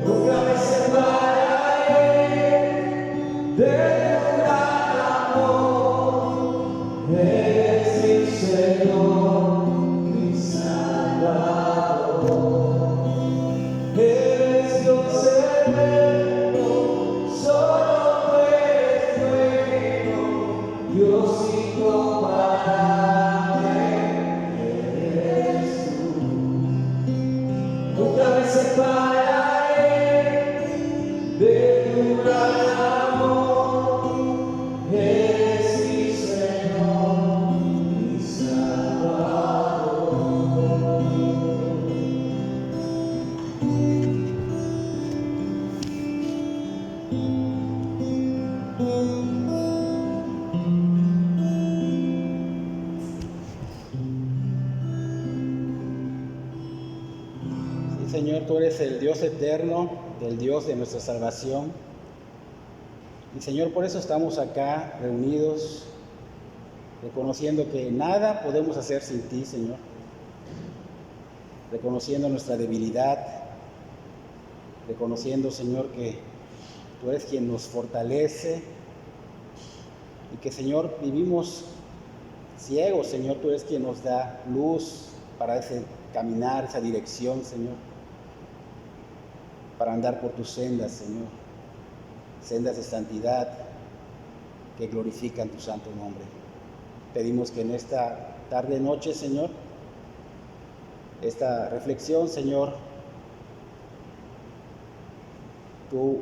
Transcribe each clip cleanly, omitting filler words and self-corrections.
Nunca me separaré de tu gran amor. Eres mi Señor, mi Salvador. Eres Dios eterno, solo tú eres bueno, Dios incomparable eres tú. Nunca me separaré de tu gran amor. Eres mi Señor, mi Salvador. Sí, Señor, tú eres el Dios eterno, el Dios de nuestra salvación. Y Señor, por eso estamos acá reunidos, reconociendo que nada podemos hacer sin ti, Señor. Reconociendo nuestra debilidad, reconociendo, Señor, que tú eres quien nos fortalece y que, Señor, vivimos ciegos, Señor, tú eres quien nos da luz para ese caminar, esa dirección, Señor, para andar por tus sendas, Señor, sendas de santidad que glorifican tu santo nombre. Pedimos que en esta tarde noche, Señor, esta reflexión, Señor, tú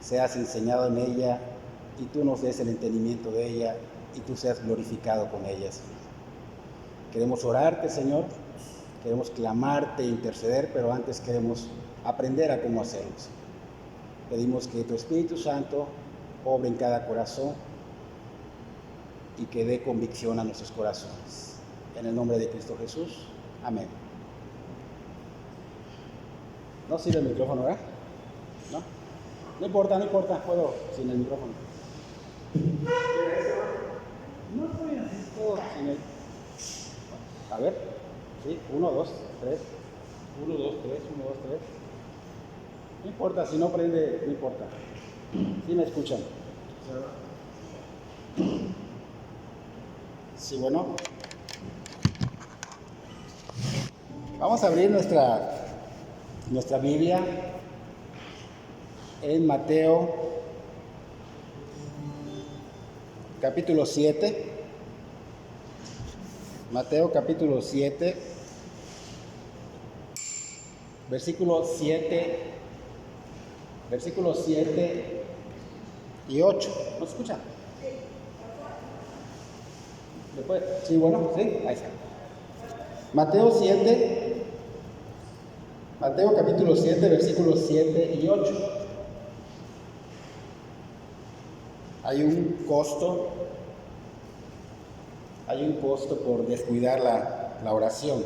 seas enseñado en ella y tú nos des el entendimiento de ella y tú seas glorificado con ella, Señor. Queremos orarte, Señor, queremos clamarte, interceder, pero antes queremos aprender a cómo hacerlo, Señor. Pedimos que tu Espíritu Santo obre en cada corazón y que dé convicción a nuestros corazones. En el nombre de Cristo Jesús, amén. ¿No sirve el micrófono, verdad? ¿No? No importa, puedo sin el micrófono. No estoy así todo sin el... A ver, sí, 1, 2, 3. 1, 2, 3, 1, 2, 3. No importa, si no prende, no importa. ¿Sí me escuchan? Sí, bueno. Vamos a abrir nuestra Biblia en Mateo capítulo 7. Mateo capítulo 7, versículos 7 y 8. ¿No se escucha? ¿Después? Sí, bueno, sí, ahí está. Mateo capítulo 7, versículos 7 y 8. Hay un costo por descuidar la oración.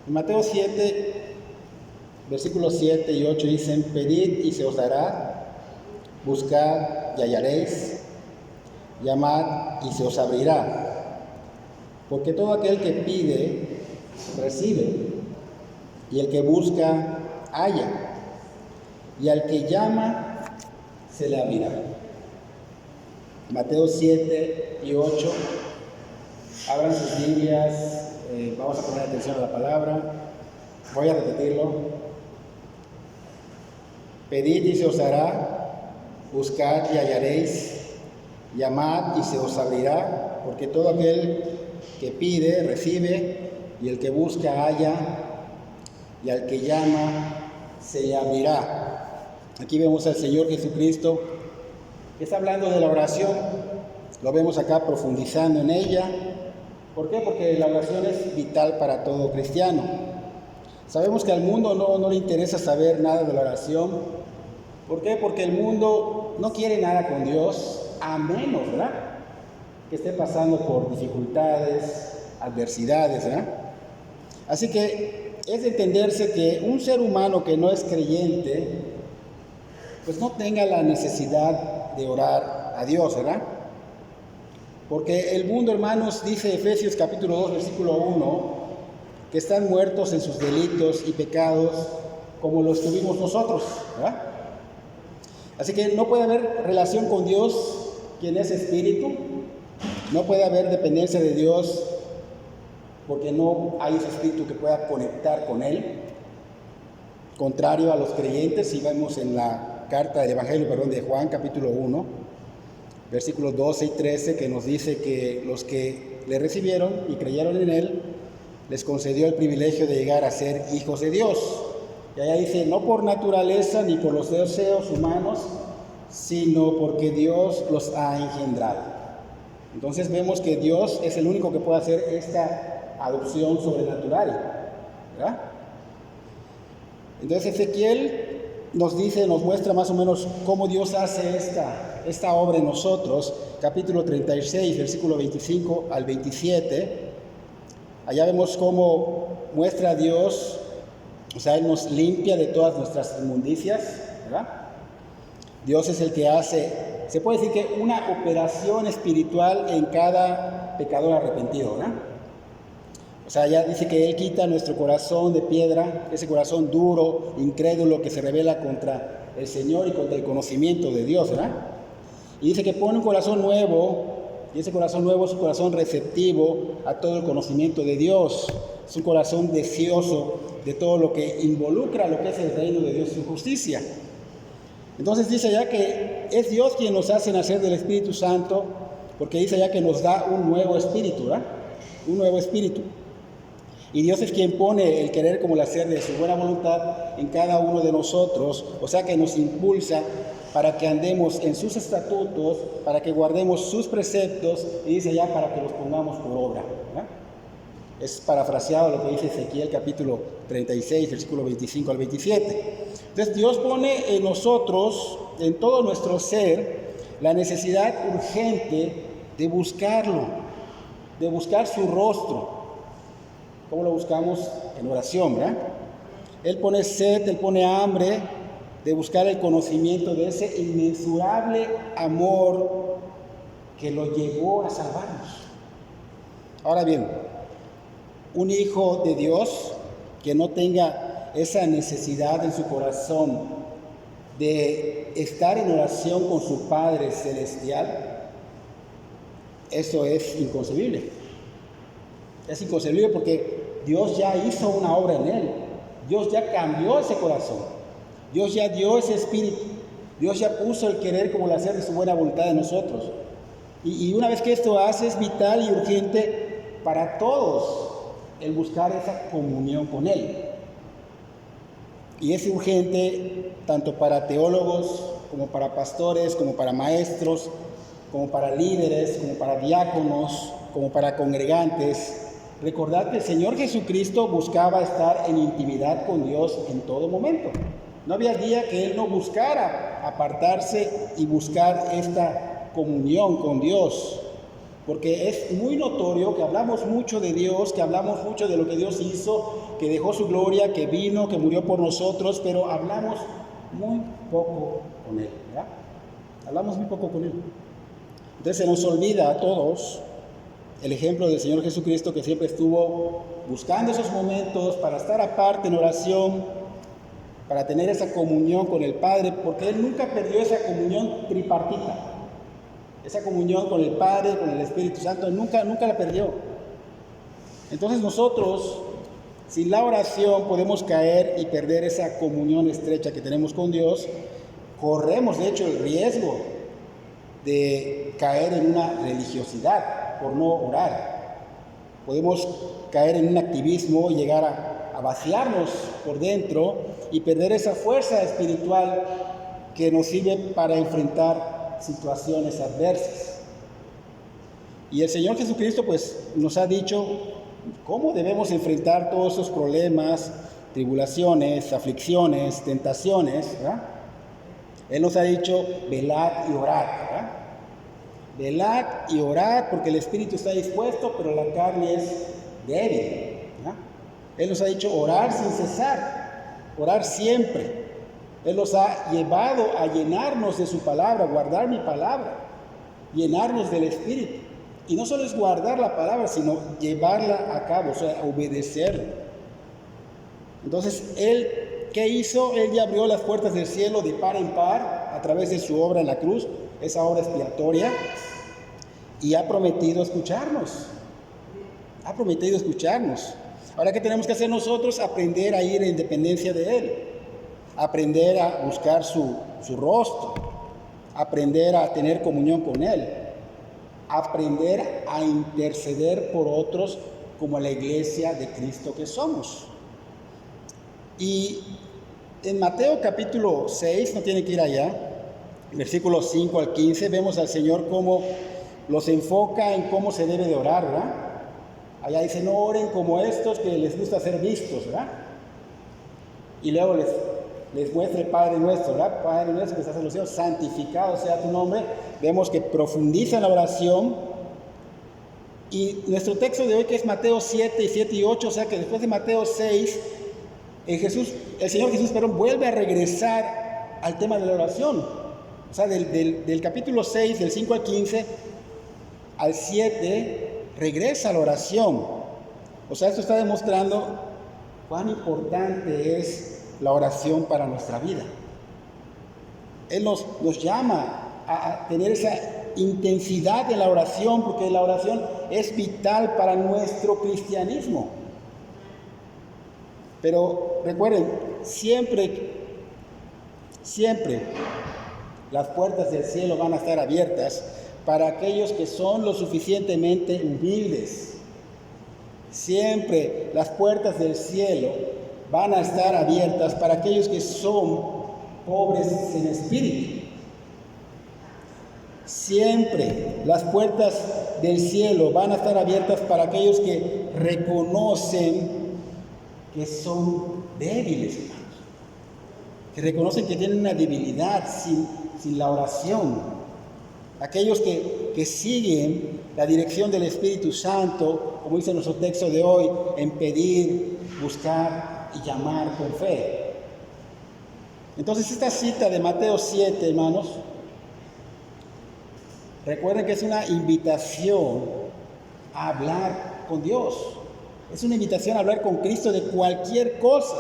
En Mateo 7, versículos 7 y 8 dicen: pedid y se os dará, buscad y hallaréis, llamad y se os abrirá. Porque todo aquel que pide, recibe, y el que busca, halla, y al que llama, se le abrirá. Mateo 7 y 8. Abran sus Biblias, vamos a poner atención a la palabra. Voy a repetirlo. Pedid y se os dará, buscad y hallaréis, llamad y se os abrirá, porque todo aquel que pide, recibe, y el que busca, halla, y al que llama, se le abrirá. Aquí vemos al Señor Jesucristo que está hablando de la oración. Lo vemos acá profundizando en ella. ¿Por qué? Porque la oración es vital para todo cristiano. Sabemos que al mundo no le interesa saber nada de la oración. ¿Por qué? Porque el mundo no quiere nada con Dios, a menos, ¿verdad?, que esté pasando por dificultades, adversidades, ¿verdad? Así que es de entenderse que un ser humano que no es creyente, pues no tenga la necesidad de orar a Dios, ¿verdad? Porque el mundo, hermanos, dice Efesios capítulo 2, versículo 1, que están muertos en sus delitos y pecados como los tuvimos nosotros, ¿verdad? Así que no puede haber relación con Dios, quien es espíritu, no puede haber dependencia de Dios porque no hay ese espíritu que pueda conectar con Él, contrario a los creyentes. Si vemos en la carta del Evangelio, de Juan, capítulo 1, versículos 12 y 13, que nos dice que los que le recibieron y creyeron en Él, les concedió el privilegio de llegar a ser hijos de Dios. Y allá dice, no por naturaleza ni por los deseos humanos, sino porque Dios los ha engendrado. Entonces vemos que Dios es el único que puede hacer esta adopción sobrenatural, ¿verdad? Entonces Ezequiel nos muestra más o menos cómo Dios hace esta obra en nosotros. Capítulo 36, versículo 25 al 27. Allá vemos cómo muestra a Dios, o sea, Él nos limpia de todas nuestras inmundicias, ¿verdad? Dios es el que hace, se puede decir que una operación espiritual en cada pecador arrepentido, ¿verdad? O sea, ya dice que Él quita nuestro corazón de piedra, ese corazón duro, incrédulo, que se rebela contra el Señor y contra el conocimiento de Dios, ¿verdad? Y dice que pone un corazón nuevo, y ese corazón nuevo es un corazón receptivo a todo el conocimiento de Dios. Es un corazón deseoso de todo lo que involucra lo que es el reino de Dios y su justicia. Entonces dice ya que es Dios quien nos hace nacer del Espíritu Santo, porque dice ya que nos da un nuevo espíritu, ¿verdad? Un nuevo espíritu. Y Dios es quien pone el querer como el hacer de su buena voluntad en cada uno de nosotros, o sea que nos impulsa para que andemos en sus estatutos, para que guardemos sus preceptos, y dice ya para que los pongamos por obra, ¿verdad? Es parafraseado lo que dice Ezequiel capítulo 36, versículo 25 al 27. Entonces Dios pone en nosotros, en todo nuestro ser, la necesidad urgente de buscarlo, de buscar su rostro. ¿Cómo lo buscamos? En oración, ¿verdad? Él pone sed, Él pone hambre de buscar el conocimiento de ese inmensurable amor que lo llevó a salvarnos. Ahora bien, un hijo de Dios que no tenga esa necesidad en su corazón de estar en oración con su Padre Celestial, eso es inconcebible. Es inconcebible porque Dios ya hizo una obra en él. Dios ya cambió ese corazón. Dios ya dio ese espíritu. Dios ya puso el querer como el hacer de su buena voluntad en nosotros. Y una vez que esto hace, es vital y urgente para todos el buscar esa comunión con Él. Y es urgente tanto para teólogos, como para pastores, como para maestros, como para líderes, como para diáconos, como para congregantes. Recordad que el Señor Jesucristo buscaba estar en intimidad con Dios en todo momento. No había día que Él no buscara apartarse y buscar esta comunión con Dios. Porque es muy notorio que hablamos mucho de Dios, que hablamos mucho de lo que Dios hizo, que dejó su gloria, que vino, que murió por nosotros, pero hablamos muy poco con Él, ¿verdad? Hablamos muy poco con Él. Entonces se nos olvida a todos el ejemplo del Señor Jesucristo, que siempre estuvo buscando esos momentos para estar aparte en oración, para tener esa comunión con el Padre, porque Él nunca perdió esa comunión tripartita. Esa comunión con el Padre, con el Espíritu Santo, nunca la perdió. Entonces nosotros, sin la oración, podemos caer y perder esa comunión estrecha que tenemos con Dios. Corremos, de hecho, el riesgo de caer en una religiosidad por no orar. Podemos caer en un activismo y llegar a vaciarnos por dentro y perder esa fuerza espiritual que nos sirve para enfrentar situaciones adversas. Y el Señor Jesucristo pues nos ha dicho cómo debemos enfrentar todos esos problemas, tribulaciones, aflicciones, tentaciones, ¿verdad? Él nos ha dicho velad y orad, ¿verdad? Velad y orad porque el espíritu está dispuesto, pero la carne es débil, ¿verdad? Él nos ha dicho orar sin cesar, orar siempre. Él nos ha llevado a llenarnos de su palabra, guardar mi palabra, llenarnos del Espíritu. Y no solo es guardar la palabra, sino llevarla a cabo, o sea, obedecerla. Entonces, Él, ¿qué hizo? Él ya abrió las puertas del cielo de par en par a través de su obra en la cruz, esa obra expiatoria, y ha prometido escucharnos. Ha prometido escucharnos. Ahora, ¿qué tenemos que hacer nosotros? Aprender a ir en dependencia de Él. Aprender a buscar su rostro. Aprender a tener comunión con Él. Aprender a interceder por otros como la iglesia de Cristo que somos. Y en Mateo capítulo 6, no tiene que ir allá, versículos 5 al 15, vemos al Señor cómo los enfoca en cómo se debe de orar, ¿verdad? Allá dice, no oren como estos que les gusta ser vistos, ¿verdad? Y luego les muestra el Padre nuestro, ¿verdad? Padre nuestro que estás en los cielos, santificado sea tu nombre. Vemos que profundiza en la oración. Y nuestro texto de hoy, que es Mateo 7 y 8, o sea que después de Mateo 6, el Señor Jesús, vuelve a regresar al tema de la oración. O sea, del capítulo 6, del 5 al 15, al 7, regresa a la oración. O sea, esto está demostrando cuán importante es la oración para nuestra vida. Él nos llama a tener esa intensidad en la oración, porque la oración es vital para nuestro cristianismo. Pero recuerden, siempre las puertas del cielo van a estar abiertas para aquellos que son lo suficientemente humildes. Siempre las puertas del cielo van a estar abiertas para aquellos que son pobres en espíritu. Siempre las puertas del cielo van a estar abiertas para aquellos que reconocen que son débiles, hermanos. Que reconocen que tienen una debilidad sin la oración. Aquellos que siguen la dirección del Espíritu Santo, como dice nuestro texto de hoy, en pedir, buscar y llamar con fe. Entonces, esta cita de Mateo 7, hermanos, recuerden que es una invitación a hablar con Dios. Es una invitación a hablar con Cristo de cualquier cosa.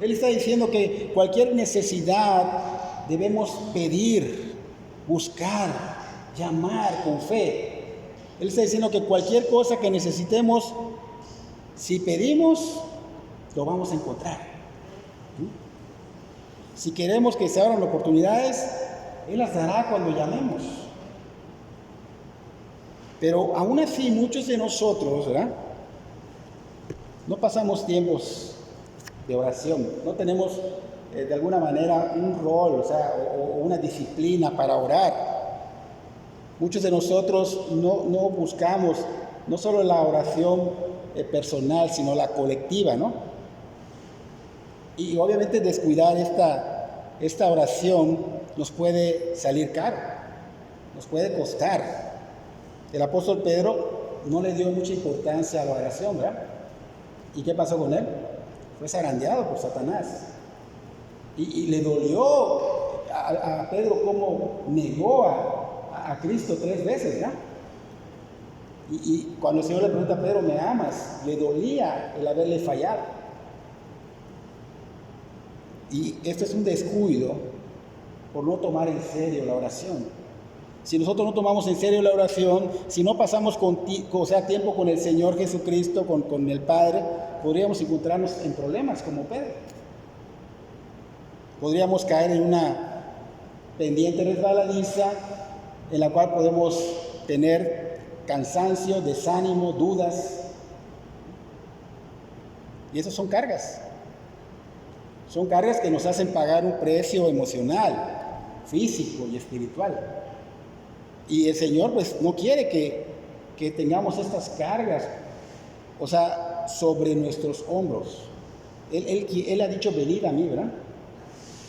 Él está diciendo que cualquier necesidad debemos pedir, buscar, llamar con fe. Él está diciendo que cualquier cosa que necesitemos, si pedimos, lo vamos a encontrar. Si queremos que se abran oportunidades, Él las dará cuando llamemos. Pero aún así, muchos de nosotros, ¿verdad?, no pasamos tiempos de oración, no tenemos de alguna manera un rol, o una disciplina para orar. Muchos de nosotros no buscamos no solo la oración personal, sino la colectiva, ¿no? Y obviamente descuidar esta oración nos puede salir caro, nos puede costar. El apóstol Pedro no le dio mucha importancia a la oración, ¿verdad? ¿Y qué pasó con él? Fue zarandeado por Satanás. Y le dolió a Pedro cómo negó a Cristo 3 veces, ¿verdad? Y cuando el Señor le pregunta a Pedro, ¿me amas?, le dolía el haberle fallado. Y esto es un descuido por no tomar en serio la oración. Si nosotros no tomamos en serio la oración, si no pasamos tiempo con el Señor Jesucristo, con el Padre, podríamos encontrarnos en problemas como Pedro. Podríamos caer en una pendiente resbaladiza en la cual podemos tener cansancio, desánimo, dudas. Y esas son cargas. Son cargas que nos hacen pagar un precio emocional, físico y espiritual. Y el Señor pues no quiere que tengamos estas cargas, sobre nuestros hombros. Él ha dicho, venid a mí, ¿verdad?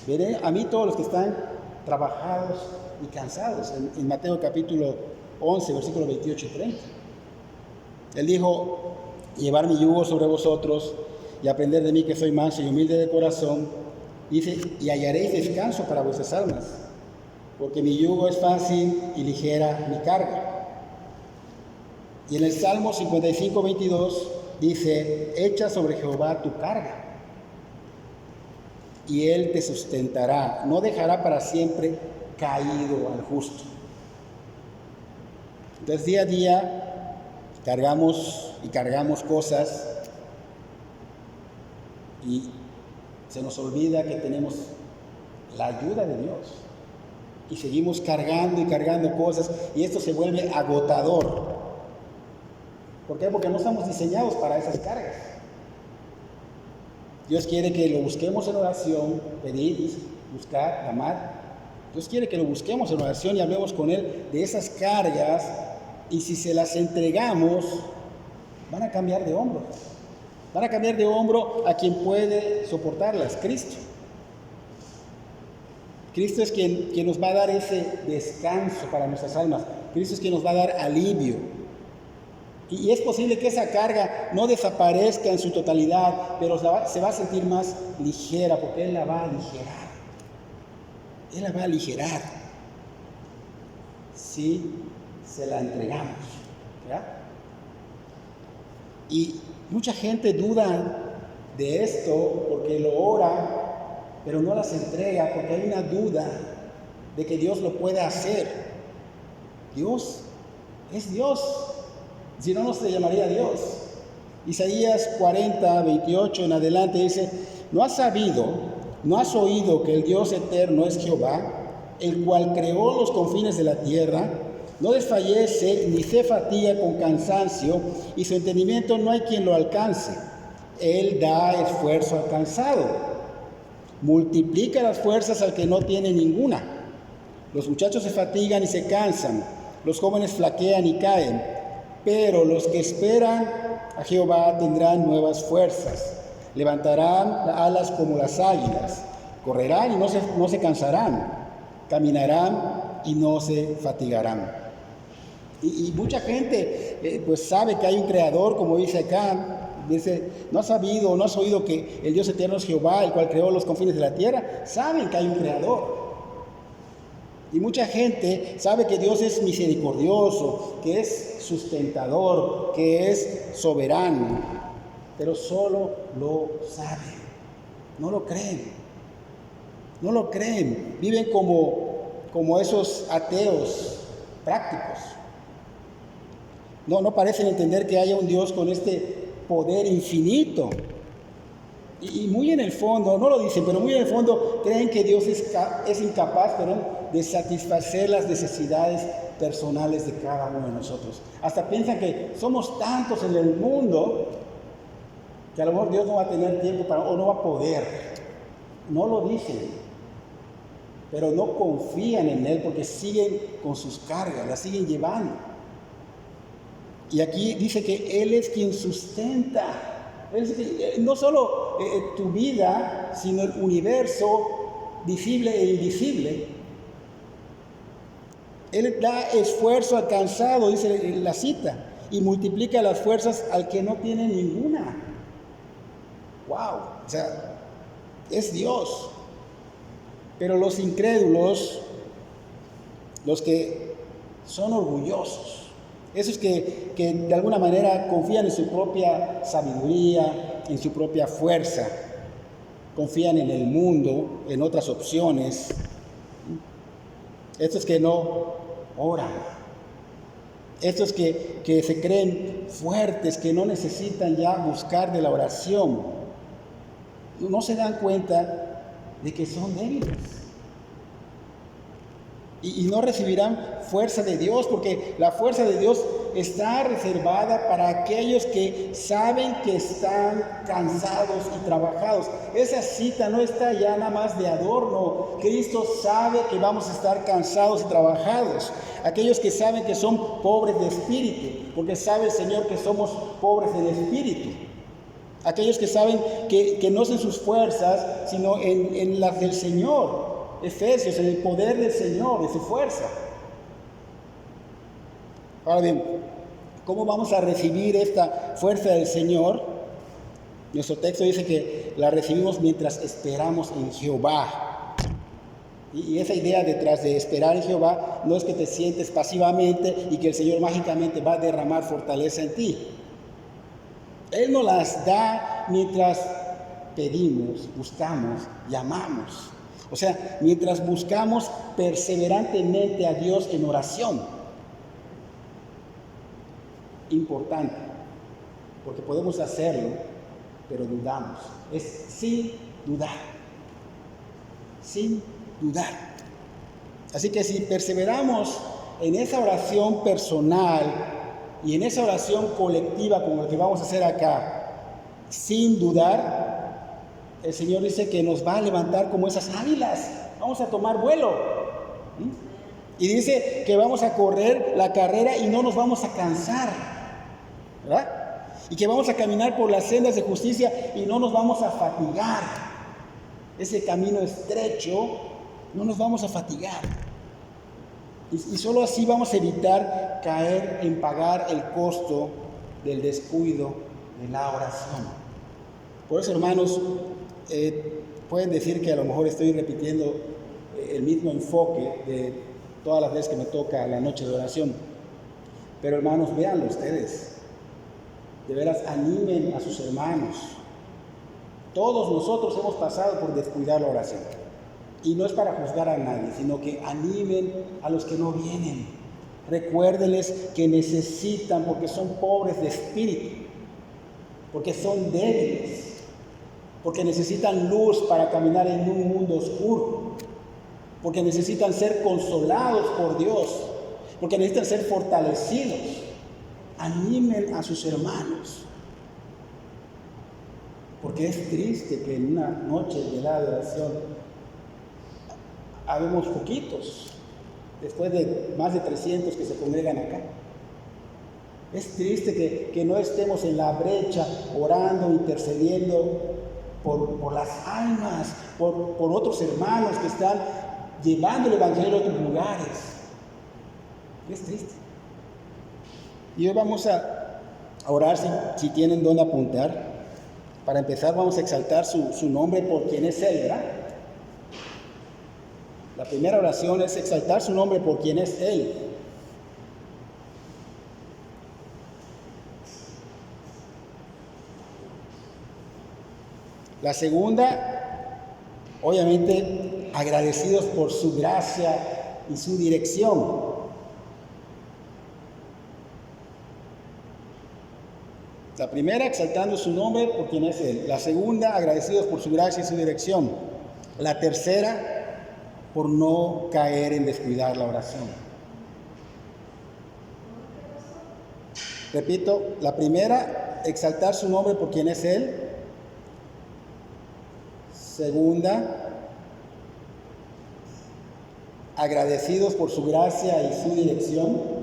Venid a mí todos los que están trabajados y cansados. En Mateo capítulo 11, versículos 28 y 30. Él dijo, llevar mi yugo sobre vosotros y aprender de mí que soy manso y humilde de corazón. Dice, y hallaréis descanso para vuestras almas, porque mi yugo es fácil y ligera mi carga. Y en el Salmo 55, 22 dice, echa sobre Jehová tu carga y Él te sustentará, no dejará para siempre caído al justo. Entonces día a día cargamos cosas y se nos olvida que tenemos la ayuda de Dios. Y seguimos cargando y cargando cosas y esto se vuelve agotador. ¿Por qué? Porque no estamos diseñados para esas cargas. Dios quiere que lo busquemos en oración, pedir, buscar, amar. Dios quiere que lo busquemos en oración y hablemos con Él de esas cargas, y si se las entregamos, van a cambiar de hombro. Van a cambiar de hombro a quien puede soportarlas, Cristo. Cristo es quien nos va a dar ese descanso para nuestras almas. Cristo es quien nos va a dar alivio. Y es posible que esa carga no desaparezca en su totalidad, pero se va a sentir más ligera, porque Él la va a aligerar. Él la va a aligerar si se la entregamos, ¿verdad? Y mucha gente duda de esto porque lo ora, pero no las entrega porque hay una duda de que Dios lo pueda hacer. Dios es Dios, si no, no se llamaría Dios. Isaías 40, 28 en adelante dice, ¿no has oído que el Dios eterno es Jehová, el cual creó los confines de la tierra? No desfallece ni se fatiga con cansancio, y su entendimiento no hay quien lo alcance. Él da esfuerzo al cansado, multiplica las fuerzas al que no tiene ninguna. Los muchachos se fatigan y se cansan, los jóvenes flaquean y caen, pero los que esperan a Jehová tendrán nuevas fuerzas, levantarán alas como las águilas, correrán y no se cansarán, caminarán y no se fatigarán. Y mucha gente pues sabe que hay un creador, como dice acá. Dice, ¿no has oído que el Dios eterno es Jehová, el cual creó los confines de la tierra? Saben que hay un creador. Y mucha gente sabe que Dios es misericordioso, que es sustentador, que es soberano, pero solo lo saben, no lo creen. No lo creen, viven como esos ateos prácticos. No parecen entender que haya un Dios con este poder infinito. Y muy en el fondo, no lo dicen, pero muy en el fondo creen que Dios es incapaz, de satisfacer las necesidades personales de cada uno de nosotros. Hasta piensan que somos tantos en el mundo que a lo mejor Dios no va a tener tiempo o no va a poder. No lo dicen, pero no confían en Él porque siguen con sus cargas, las siguen llevando. Y aquí dice que Él es quien sustenta. No solo tu vida, sino el universo visible e invisible. Él da esfuerzo al cansado, dice la cita, y multiplica las fuerzas al que no tiene ninguna. ¡Wow! O sea, es Dios. Pero los incrédulos, los que son orgullosos, esos que de alguna manera confían en su propia sabiduría, en su propia fuerza, confían en el mundo, en otras opciones, estos que no oran, estos que se creen fuertes, que no necesitan ya buscar de la oración, no se dan cuenta de que son débiles. Y no recibirán fuerza de Dios, porque la fuerza de Dios está reservada para aquellos que saben que están cansados y trabajados. Esa cita no está ya nada más de adorno. Cristo sabe que vamos a estar cansados y trabajados. Aquellos que saben que son pobres de espíritu, porque sabe el Señor que somos pobres de espíritu. Aquellos que saben que no son sus fuerzas, sino en las del Señor. Efesios, en el poder del Señor, de su fuerza. Ahora bien, ¿cómo vamos a recibir esta fuerza del Señor? Nuestro texto dice que la recibimos mientras esperamos en Jehová. Y esa idea detrás de esperar en Jehová no es que te sientes pasivamente y que el Señor mágicamente va a derramar fortaleza en ti. Él nos las da mientras pedimos, buscamos, llamamos. O sea, mientras buscamos perseverantemente a Dios en oración. Importante, porque podemos hacerlo, pero dudamos. Es sin dudar. Sin dudar. Así que si perseveramos en esa oración personal y en esa oración colectiva como la que vamos a hacer acá, sin dudar, el Señor dice que nos va a levantar como esas águilas. Vamos a tomar vuelo. Y dice que vamos a correr la carrera y no nos vamos a cansar, ¿verdad? Y que vamos a caminar por las sendas de justicia y no nos vamos a fatigar. Ese camino estrecho, no nos vamos a fatigar. Y solo así vamos a evitar caer en pagar el costo del descuido de la oración. Por eso, hermanos, pueden decir que a lo mejor estoy repitiendo el mismo enfoque de todas las veces que me toca la noche de oración. Pero, hermanos, véanlo ustedes. De veras, animen a sus hermanos. Todos nosotros hemos pasado por descuidar la oración. Y no es para juzgar a nadie, sino que animen a los que no vienen. Recuérdenles que necesitan, porque son pobres de espíritu, porque son débiles, porque necesitan luz para caminar en un mundo oscuro, porque necesitan ser consolados por Dios, porque necesitan ser fortalecidos. Animen a sus hermanos, porque es triste que en una noche de la oración habemos poquitos, después de más de 300 que se congregan acá. Es triste que no estemos en la brecha orando, intercediendo por las almas, por otros hermanos que están llevando el Evangelio a otros lugares. Es triste. Y hoy vamos a orar, si tienen dónde apuntar. Para empezar vamos a exaltar su nombre por quien es Él, ¿verdad? La primera oración es exaltar su nombre por quien es Él. La segunda, obviamente, agradecidos por su gracia y su dirección. La primera, exaltando su nombre por quien es Él. La segunda, agradecidos por su gracia y su dirección. La tercera, por no caer en descuidar la oración. Repito, la primera, exaltar su nombre por quien es Él. Segunda, agradecidos por su gracia y su dirección.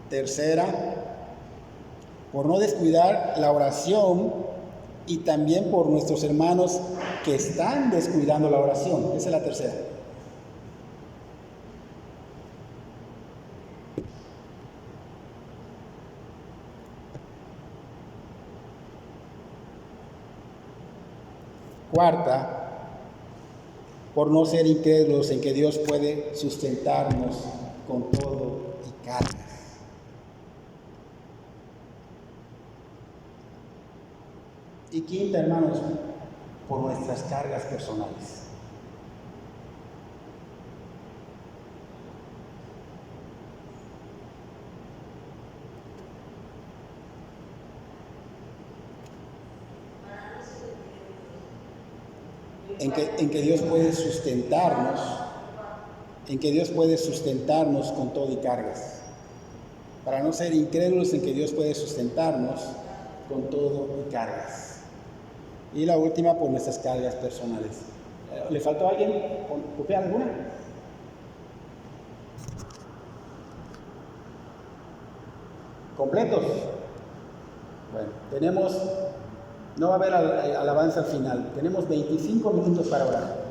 Tercera, por no descuidar la oración y también por nuestros hermanos que están descuidando la oración. Esa es la tercera. Cuarta, por no ser incrédulos en que Dios puede sustentarnos con todo y cargas. Y quinta, hermanos, por nuestras cargas personales. En que Dios puede sustentarnos, con todo y cargas. Para no ser incrédulos en que Dios puede sustentarnos con todo y cargas. Y la última, por nuestras cargas personales. ¿Le faltó a alguien? ¿Copia alguna? ¿Completos? Bueno, no va a haber alabanza al final. Tenemos 25 minutos para orar.